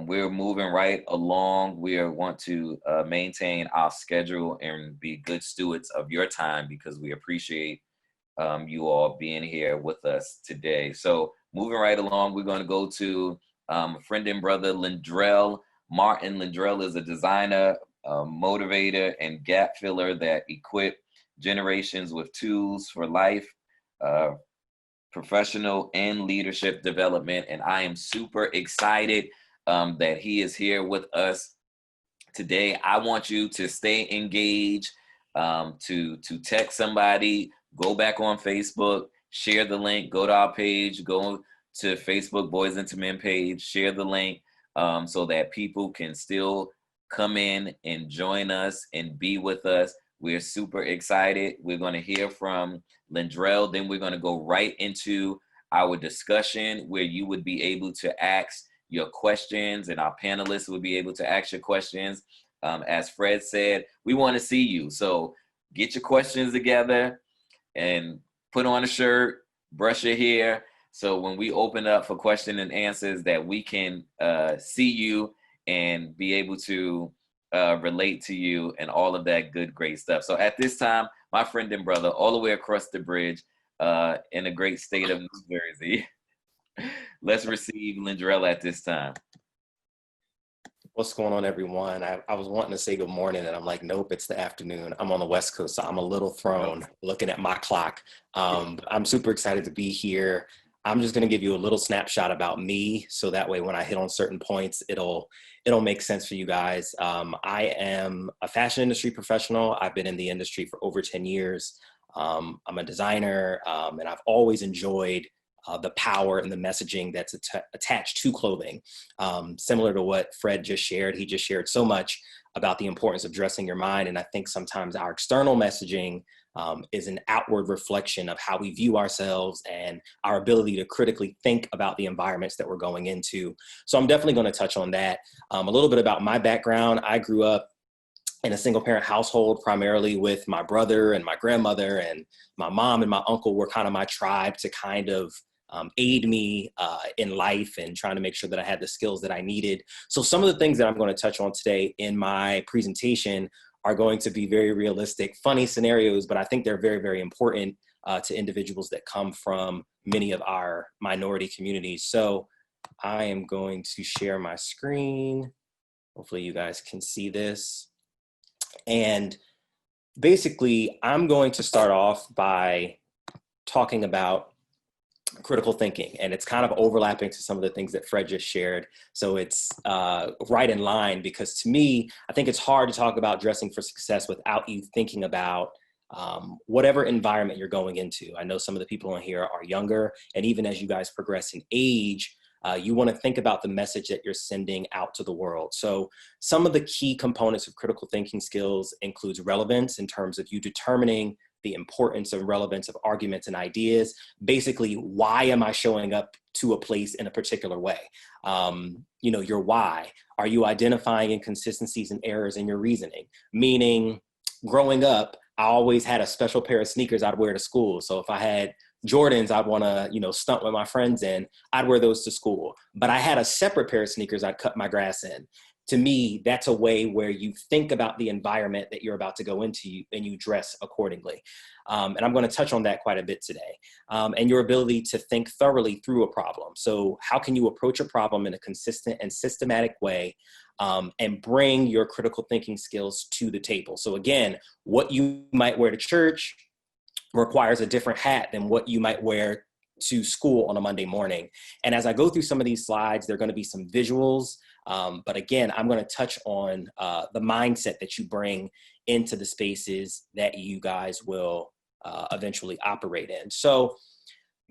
We're moving right along. We want to maintain our schedule and be good stewards of your time because we appreciate you all being here with us today. So moving right along, we're going to go to friend and brother Lendrell. Martin Lendrell is a designer, motivator, and gap filler that equip generations with tools for life, uh, professional and leadership development. And I am super excited that he is here with us today. I want you to stay engaged, to text somebody, go back on Facebook, share the link, go to our page, go to Facebook Boys into Men page, share the link so that people can still come in and join us and be with us. We're super excited. We're going to hear from Lendrell. Then we're going to go right into our discussion where you would be able to ask your questions and our panelists will be able to ask your questions. As Fred said, we want to see you. So get your questions together and put on a shirt, brush your hair. So when we open up for question and answers that we can see you and be able to relate to you and all of that good, great stuff. So at this time, my friend and brother, all the way across the bridge in the great state of New Jersey, let's receive Lendrell at this time. What's going on, everyone? I was wanting to say good morning, and I'm like, nope, it's the afternoon. I'm on the West Coast, so I'm a little thrown looking at my clock. I'm super excited to be here. I'm just going to give you a little snapshot about me, so that way when I hit on certain points, it'll make sense for you guys. I am a fashion industry professional. I've been in the industry for over 10 years. I'm a designer, and I've always enjoyed the power and the messaging that's attached to clothing. Similar to what Fred just shared, he just shared so much about the importance of dressing your mind. And I think sometimes our external messaging is an outward reflection of how we view ourselves and our ability to critically think about the environments that we're going into. So I'm definitely going to touch on that. A little bit about my background. I grew up in a single parent household, primarily with my brother and my grandmother, and my mom and my uncle were kind of my tribe to kind of aid me in life and trying to make sure that I had the skills that I needed. So some of the things that I'm going to touch on today in my presentation are going to be very realistic, funny scenarios, but I think they're very, very important to individuals that come from many of our minority communities. So I am going to share my screen. Hopefully you guys can see this. And basically, I'm going to start off by talking about critical thinking, and it's kind of overlapping to some of the things that Fred just shared. So it's right in line, because to me, I think it's hard to talk about dressing for success without you thinking about whatever environment you're going into. I know some of the people in here are younger, and even as you guys progress in age, you want to think about the message that you're sending out to the world. So some of the key components of critical thinking skills includes relevance, in terms of you determining the importance and relevance of arguments and ideas. Basically, why am I showing up to a place in a particular way? Your why. Are you identifying inconsistencies and errors in your reasoning? Meaning, growing up, I always had a special pair of sneakers I'd wear to school. So if I had Jordans I'd want to, stunt with my friends in, I'd wear those to school. But I had a separate pair of sneakers I'd cut my grass in. To me, that's a way where you think about the environment that you're about to go into and you dress accordingly. And I'm going to touch on that quite a bit today. And your ability to think thoroughly through a problem. So how can you approach a problem in a consistent and systematic way and bring your critical thinking skills to the table? So again, what you might wear to church requires a different hat than what you might wear to school on a Monday morning. And as I go through some of these slides, there are going to be some visuals. But again, I'm going to touch on the mindset that you bring into the spaces that you guys will eventually operate in. So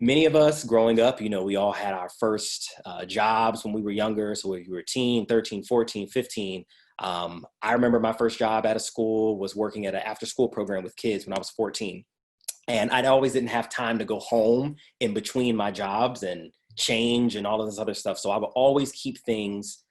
many of us growing up, we all had our first jobs when we were younger. So when we were 13, 14, 15, I remember my first job at a school was working at an after-school program with kids when I was 14. And I always didn't have time to go home in between my jobs and change and all of this other stuff. So I would always keep things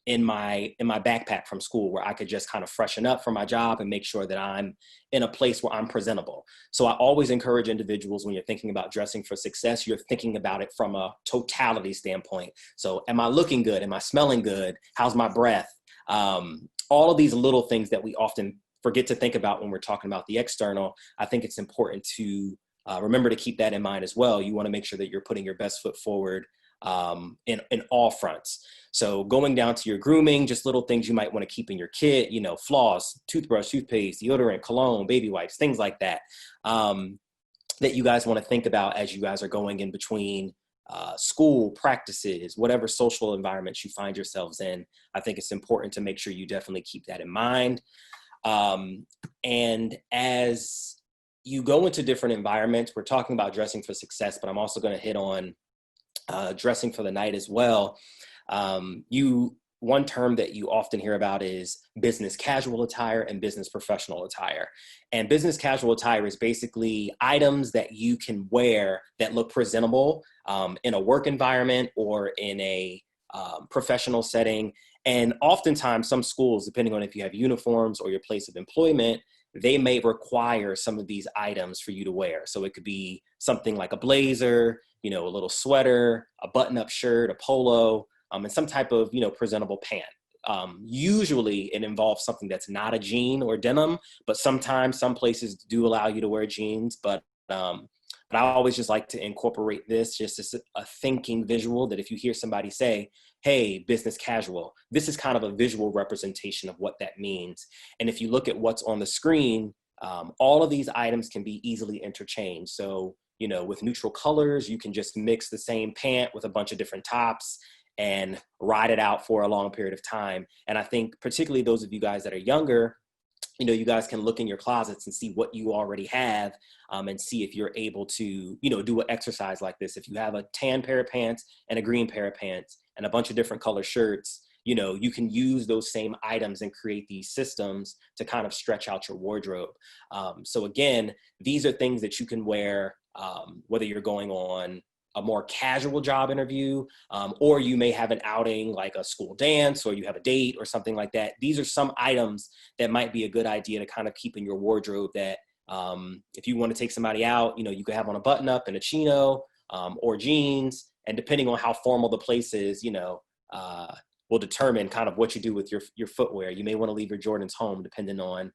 in my backpack from school, where I could just kind of freshen up for my job and make sure that I'm in a place where I'm presentable. So I always encourage individuals, when you're thinking about dressing for success, you're thinking about it from a totality standpoint. So am I looking good? Am I smelling good? How's my breath? All of these little things that we often forget to think about when we're talking about the external, I think it's important to remember to keep that in mind as well. You want to make sure that you're putting your best foot forward in all fronts. So going down to your grooming, just little things you might want to keep in your kit, floss, toothbrush, toothpaste, deodorant, cologne, baby wipes, things like that, that you guys want to think about as you guys are going in between school practices, whatever social environments you find yourselves in. I think it's important to make sure you definitely keep that in mind. And as you go into different environments, we're talking about dressing for success, but I'm also going to hit on dressing for the night as well. One term that you often hear about is business casual attire and business professional attire. And business casual attire is basically items that you can wear that look presentable in a work environment or in a professional setting. And oftentimes some schools, depending on if you have uniforms or your place of employment, they may require some of these items for you to wear. So it could be something like a blazer, a little sweater, a button-up shirt, a polo, and some type of, presentable pant. Usually it involves something that's not a jean or denim, but sometimes some places do allow you to wear jeans. But I always just like to incorporate this just as a thinking visual, that if you hear somebody say, hey, business casual, this is kind of a visual representation of what that means. And if you look at what's on the screen, all of these items can be easily interchanged. So, with neutral colors, you can just mix the same pant with a bunch of different tops and ride it out for a long period of time. And I think particularly those of you guys that are younger, you guys can look in your closets and see what you already have, and see if you're able to, do an exercise like this. If you have a tan pair of pants and a green pair of pants and a bunch of different color shirts, you can use those same items and create these systems to kind of stretch out your wardrobe. So again, these are things that you can wear, whether you're going on a more casual job interview, or you may have an outing like a school dance, or you have a date or something like that. These are some items that might be a good idea to kind of keep in your wardrobe that if you want to take somebody out, you could have on a button up and a chino, or jeans, and depending on how formal the place is, will determine kind of what you do with your footwear. You may want to leave your Jordans home depending on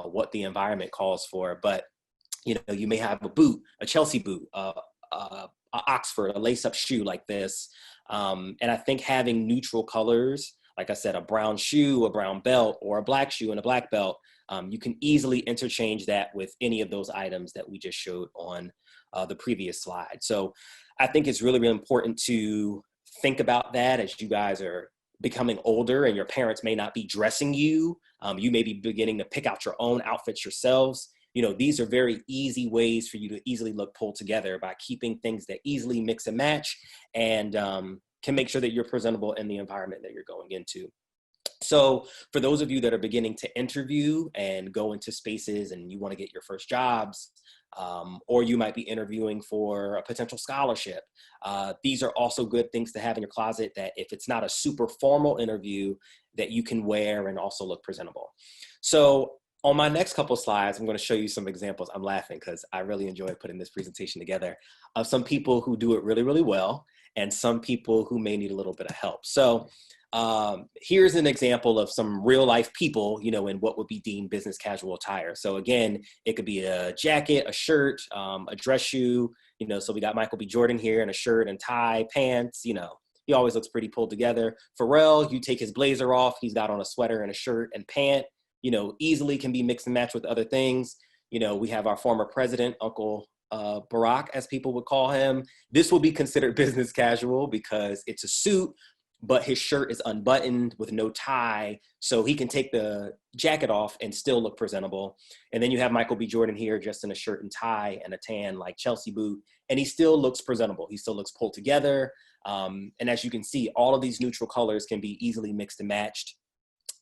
what the environment calls for, but you may have a boot, a Chelsea boot, Oxford, a lace-up shoe like this. And I think having neutral colors, like I said, a brown shoe, a brown belt, or a black shoe and a black belt, you can easily interchange that with any of those items that we just showed on the previous slide. So I think it's really, really important to think about that as you guys are becoming older and your parents may not be dressing you. You may be beginning to pick out your own outfits yourselves. These are very easy ways for you to easily look pulled together by keeping things that easily mix and match, and can make sure that you're presentable in the environment that you're going into. So for those of you that are beginning to interview and go into spaces and you want to get your first jobs, or you might be interviewing for a potential scholarship, these are also good things to have in your closet, that if it's not a super formal interview, that you can wear and also look presentable. So on my next couple slides, I'm going to show you some examples. I'm laughing because I really enjoy putting this presentation together, of some people who do it really, really well, and some people who may need a little bit of help. So here's an example of some real life people, in what would be deemed business casual attire. So again, it could be a jacket, a shirt, a dress shoe, so we got Michael B. Jordan here in a shirt and tie, pants, he always looks pretty pulled together. Pharrell, you take his blazer off, he's got on a sweater and a shirt and pant, easily can be mixed and matched with other things. We have our former president, Uncle Barack, as people would call him. This will be considered business casual because it's a suit, but his shirt is unbuttoned with no tie, so he can take the jacket off and still look presentable. And then you have Michael B. Jordan here just in a shirt and tie and a tan like Chelsea boot, and he still looks presentable. He still looks pulled together. And as you can see, all of these neutral colors can be easily mixed and matched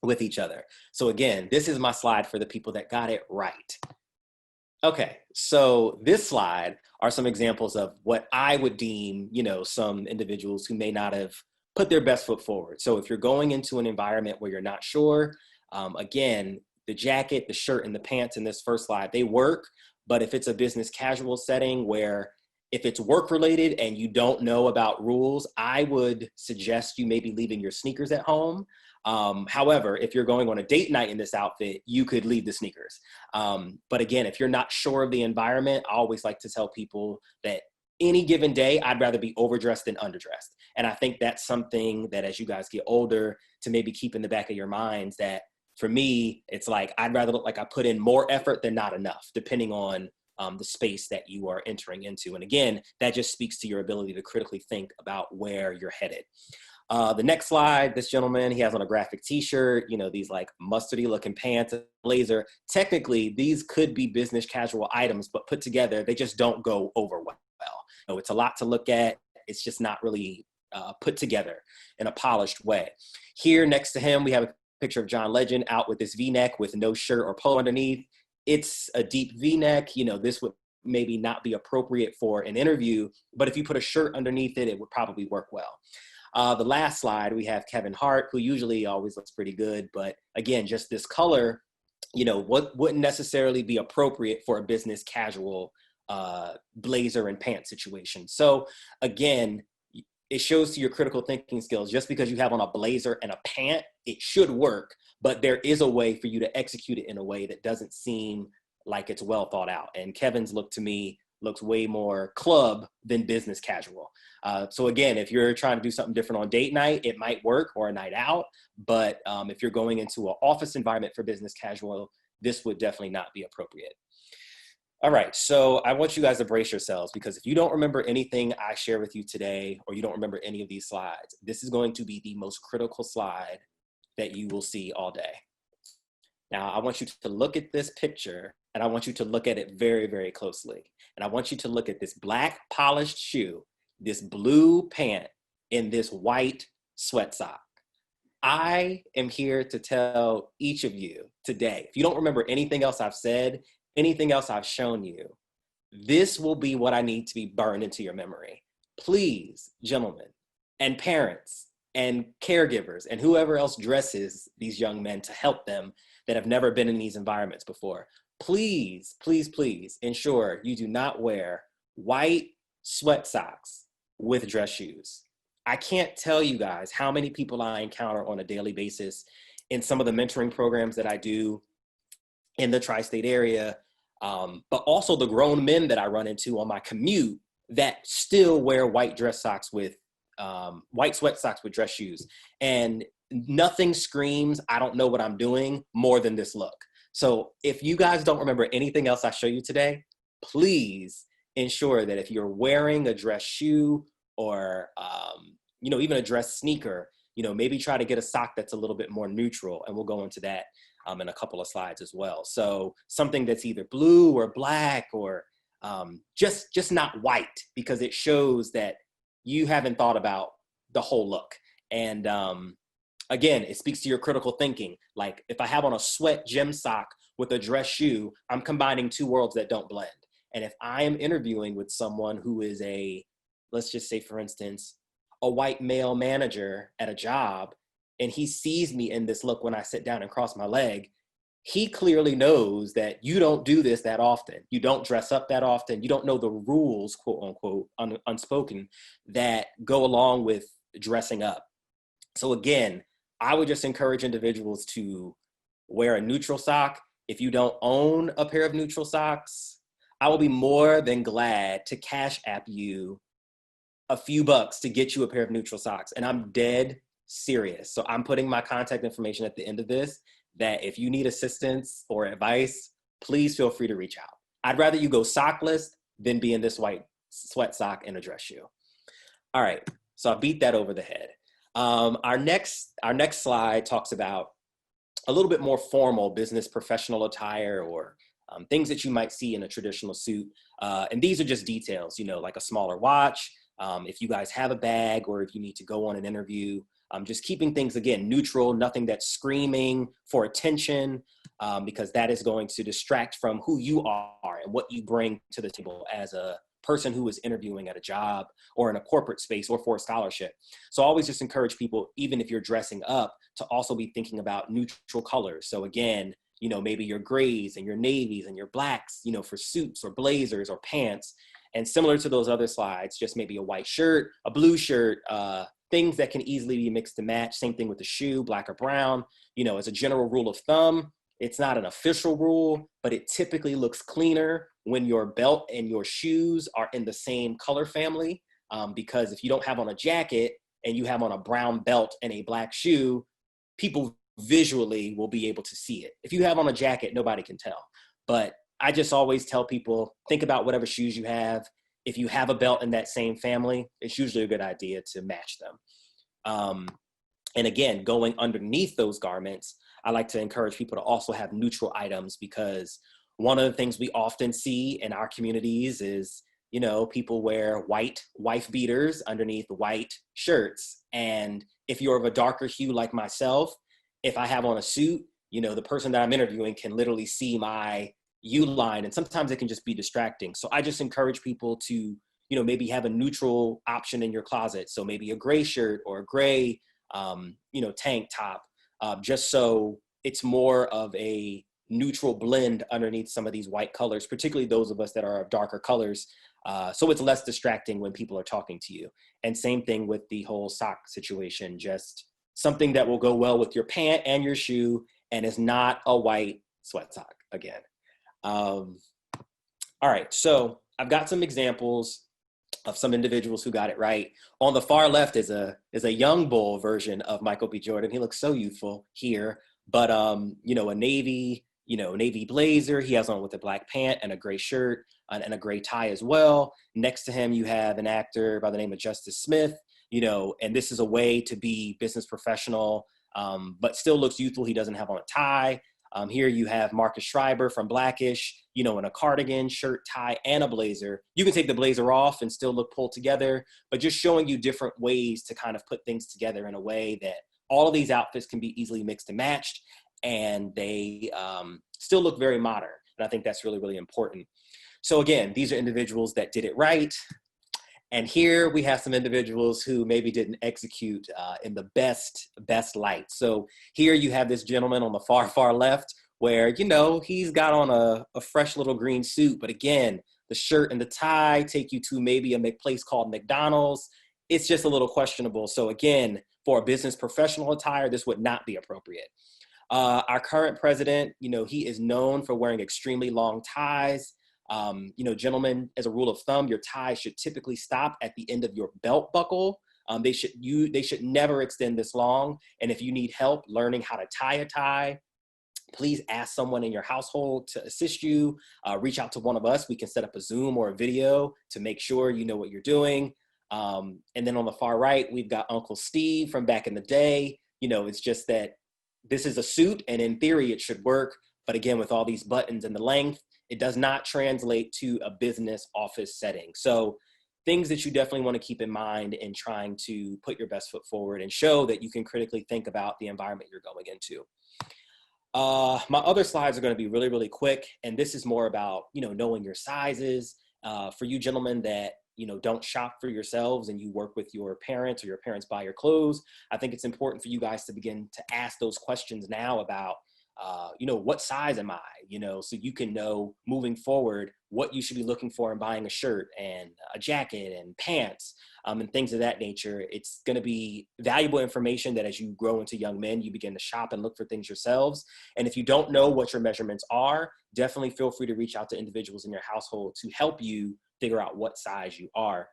with each other. So again, this is my slide for the people that got it right. Okay, so this slide are some examples of what I would deem, some individuals who may not have put their best foot forward. So if you're going into an environment where you're not sure, again, the jacket, the shirt, and the pants in this first slide, they work. But if it's a business casual setting where if it's work related and you don't know about rules, I would suggest you maybe leaving your sneakers at home. However, if you're going on a date night in this outfit, you could leave the sneakers. But again, if you're not sure of the environment, I always like to tell people that any given day, I'd rather be overdressed than underdressed. And I think that's something that as you guys get older to maybe keep in the back of your minds, that for me, it's like, I'd rather look like I put in more effort than not enough, depending on the space that you are entering into. And again, that just speaks to your ability to critically think about where you're headed. The next slide, this gentleman, he has on a graphic t-shirt, you know, these like mustardy looking pants, blazer. Technically, these could be business casual items, but put together, they just don't go over well. So it's a lot to look at. It's just not really put together in a polished way. Here next to him, we have a picture of John Legend out with this V-neck with no shirt or polo underneath. It's a deep V-neck. You know, this would maybe not be appropriate for an interview, but if you put a shirt underneath it, it would probably work well. The last slide, we have Kevin Hart, who usually always looks pretty good, but again, just this color, you know, what wouldn't necessarily be appropriate for a business casual blazer and pants situation. So again, it shows to your critical thinking skills. Just because you have on a blazer and a pant, it should work, but there is a way for you to execute it in a way that doesn't seem like it's well thought out. And Kevin's look to me looks way more club than business casual. So again, if you're trying to do something different on date night, it might work, or a night out. But if you're going into an office environment for business casual, this would definitely not be appropriate. All right, so I want you guys to brace yourselves, because if you don't remember anything I share with you today, or you don't remember any of these slides, this is going to be the most critical slide that you will see all day. Now, I want you to look at this picture, and I want you to look at it very, very closely. And I want you to look at this black polished shoe, this blue pant, and this white sweat sock. I am here to tell each of you today, if you don't remember anything else I've said, anything else I've shown you, this will be what I need to be burned into your memory. Please, gentlemen, and parents, and caregivers, and whoever else dresses these young men to help them that have never been in these environments before, please, please, please ensure you do not wear white sweat socks with dress shoes. I can't tell you guys how many people I encounter on a daily basis in some of the mentoring programs that I do in the tri-state area, but also the grown men that I run into on my commute that still wear white dress socks with white sweat socks with dress shoes. And nothing screams, I don't know what I'm doing, more than this look. So if you guys don't remember anything else I show you today, please ensure that if you're wearing a dress shoe or, you know, even a dress sneaker, you know, maybe try to get a sock that's a little bit more neutral. And we'll go into that in a couple of slides as well. So something that's either blue or black, or just not white, because it shows that you haven't thought about the whole look. And again, it speaks to your critical thinking. Like if I have on a sweat gym sock with a dress shoe, I'm combining two worlds that don't blend. And if I am interviewing with someone who is let's just say for instance, a white male manager at a job, and he sees me in this look when I sit down and cross my leg, he clearly knows that you don't do this that often. You don't dress up that often. You don't know the rules, quote unquote, unspoken, that go along with dressing up. So again, I would just encourage individuals to wear a neutral sock. If you don't own a pair of neutral socks, I will be more than glad to cash app you a few bucks to get you a pair of neutral socks. And I'm dead serious. So I'm putting my contact information at the end of this, that if you need assistance or advice, please feel free to reach out. I'd rather you go sockless than be in this white sweat sock and a dress shoe. All right, so I beat that over the head. Our next slide talks about a little bit more formal business professional attire, or things that you might see in a traditional suit. And these are just details, you know, like a smaller watch, if you guys have a bag, or if you need to go on an interview. Just keeping things, again, neutral, nothing that's screaming for attention, because that is going to distract from who you are and what you bring to the table as a person who is interviewing at a job or in a corporate space or for a scholarship. So I always just encourage people, even if you're dressing up, to also be thinking about neutral colors. So again, you know, maybe your grays and your navies and your blacks, you know, for suits or blazers or pants. And similar to those other slides, just maybe a white shirt, a blue shirt, things that can easily be mixed and matched. Same thing with the shoe, black or brown. You know, as a general rule of thumb, it's not an official rule, but it typically looks cleaner when your belt and your shoes are in the same color family. Because if you don't have on a jacket and you have on a brown belt and a black shoe, people visually will be able to see it. If you have on a jacket, nobody can tell. But I just always tell people, think about whatever shoes you have. If you have a belt in that same family, it's usually a good idea to match them. And again, going underneath those garments, I like to encourage people to also have neutral items, because one of the things we often see in our communities is, you know, people wear white wife beaters underneath white shirts. And if you're of a darker hue like myself, if I have on a suit, you know, the person that I'm interviewing can literally see my U line, and sometimes it can just be distracting. So I just encourage people to, you know, maybe have a neutral option in your closet. So maybe a gray shirt or a gray, you know, tank top, just so it's more of a neutral blend underneath some of these white colors, particularly those of us that are of darker colors. So it's less distracting when people are talking to you. And same thing with the whole sock situation, just something that will go well with your pant and your shoe, and is not a white sweat sock again. All right, so I've got some examples of some individuals who got it right. On the far left is a young bull version of Michael B. Jordan. He looks so youthful here, but you know, a navy blazer he has on with a black pant and a gray shirt and a gray tie as well. Next to him, you have an actor by the name of Justice Smith, you know, and this is a way to be business professional, but still looks youthful. He doesn't have on a tie. Here you have Marcus Schreiber from Blackish, you know, in a cardigan, shirt, tie, and a blazer. You can take the blazer off and still look pulled together, but just showing you different ways to kind of put things together in a way that all of these outfits can be easily mixed and matched, and they still look very modern. And I think that's really, really important. So again, these are individuals that did it right. And here we have some individuals who maybe didn't execute in the best light. So here you have this gentleman on the far left where, you know, he's got on a fresh little green suit. But again, the shirt and the tie take you to maybe a place called McDonald's. It's just a little questionable. So again, for a business professional attire, this would not be appropriate. Our current president, you know, he is known for wearing extremely long ties. You know, gentlemen, as a rule of thumb, your tie should typically stop at the end of your belt buckle. They should never extend this long. And if you need help learning how to tie a tie, please ask someone in your household to assist you. Reach out to one of us. We can set up a Zoom or a video to make sure you know what you're doing. And then on the far right, we've got Uncle Steve from back in the day. You know, it's just that this is a suit, and in theory, it should work. But again, with all these buttons and the length, it does not translate to a business office setting. So things that you definitely want to keep in mind in trying to put your best foot forward and show that you can critically think about the environment you're going into. My other slides are going to be really, really quick. And this is more about, you know, knowing your sizes. For you gentlemen that, you know, don't shop for yourselves and you work with your parents or your parents buy your clothes, I think it's important for you guys to begin to ask those questions now about, you know, what size am I, you know, so you can know moving forward what you should be looking for in buying a shirt and a jacket and pants, and things of that nature. It's going to be valuable information that as you grow into young men, you begin to shop and look for things yourselves. And if you don't know what your measurements are, definitely feel free to reach out to individuals in your household to help you figure out what size you are.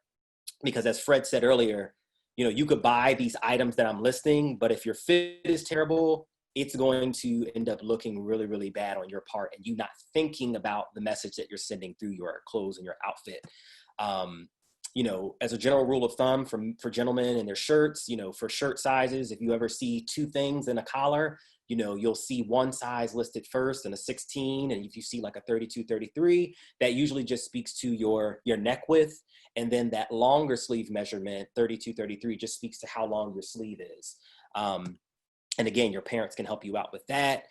Because as Fred said earlier, you know, you could buy these items that I'm listing, but if your fit is terrible, it's going to end up looking really, really bad on your part, and you not thinking about the message that you're sending through your clothes and your outfit. You know, as a general rule of thumb for gentlemen and their shirts, you know, for shirt sizes, if you ever see two things in a collar, you know, you'll see one size listed first and a 16. And if you see like a 32, 33, that usually just speaks to your neck width. And then that longer sleeve measurement, 32, 33, just speaks to how long your sleeve is. And again, your parents can help you out with that.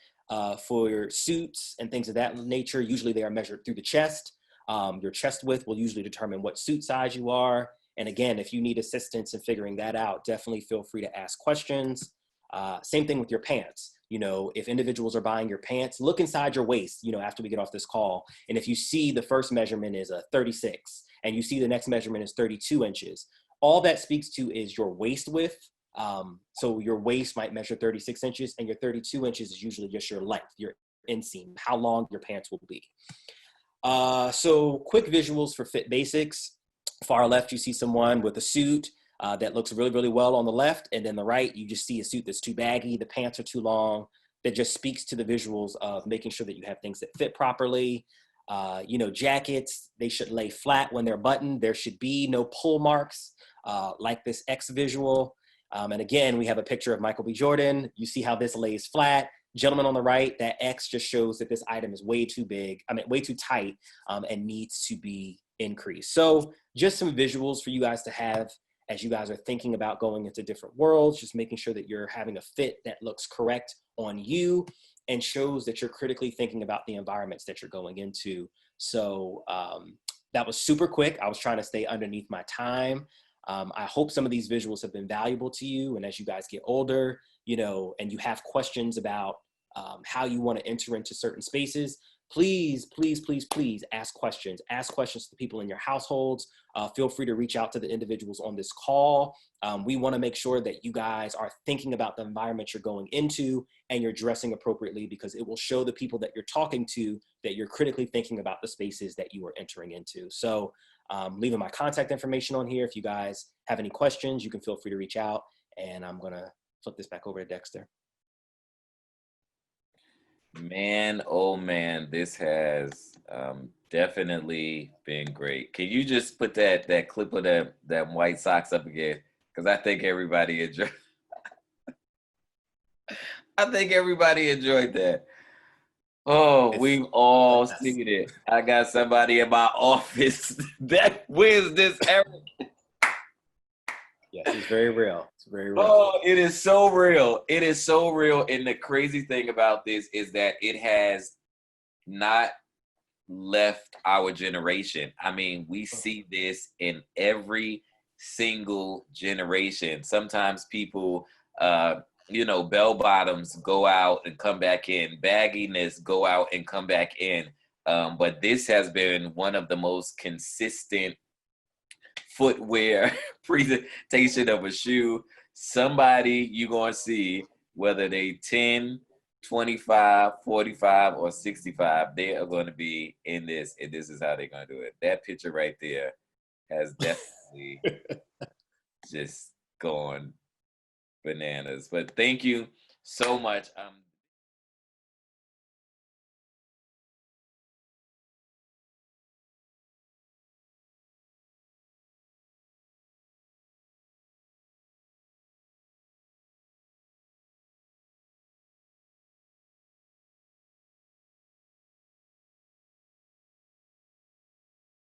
For your suits and things of that nature, usually they are measured through the chest. Your chest width will usually determine what suit size you are. And again, if you need assistance in figuring that out, definitely feel free to ask questions. Same thing with your pants. You know, if individuals are buying your pants, look inside your waist, you know, after we get off this call. And if you see the first measurement is a 36 and you see the next measurement is 32 inches, all that speaks to is your waist width. So your waist might measure 36 inches and your 32 inches is usually just your length, your inseam, how long your pants will be. So quick visuals for Fit Basics. Far left, you see someone with a suit that looks really, really well on the left. And then the right, you just see a suit that's too baggy. The pants are too long. That just speaks to the visuals of making sure that you have things that fit properly. You know, jackets, they should lay flat when they're buttoned. There should be no pull marks like this X visual. And again, we have a picture of Michael B. Jordan. You see how this lays flat. Gentleman on the right, that X just shows that this item is way too big, way too tight, and needs to be increased. So just some visuals for you guys to have as you guys are thinking about going into different worlds, just making sure that you're having a fit that looks correct on you and shows that you're critically thinking about the environments that you're going into. So that was super quick. I was trying to stay underneath my time. I hope some of these visuals have been valuable to you. And as you guys get older, you know, and you have questions about how you want to enter into certain spaces, please, please, please, please ask questions. Ask questions to the people in your households. Feel free to reach out to the individuals on this call. We want to make sure that you guys are thinking about the environment you're going into and you're dressing appropriately, because it will show the people that you're talking to that you're critically thinking about the spaces that you are entering into. So leaving my contact information on here. If you guys have any questions, you can feel free to reach out, and I'm going to flip this back over to Dexter. Man, oh man, this has definitely been great. Can you just put that clip of that White Sox up again? Because I think everybody enjoyed. I think everybody enjoyed that. Oh, we've all seen it. I got somebody in my office that wins this Eric. Yes, it's very real. It's very real. Oh, it is so real. It is so real. And the crazy thing about this is that it has not left our generation. I mean, we see this in every single generation. Sometimes people, you know, bell bottoms go out and come back in, bagginess go out and come back in. But this has been one of the most consistent footwear presentation of a shoe. Somebody you're going to see, whether they 10, 25, 45, or 65, they are going to be in this, and this is how they're going to do it. That picture right there has definitely just gone bananas. But thank you so much.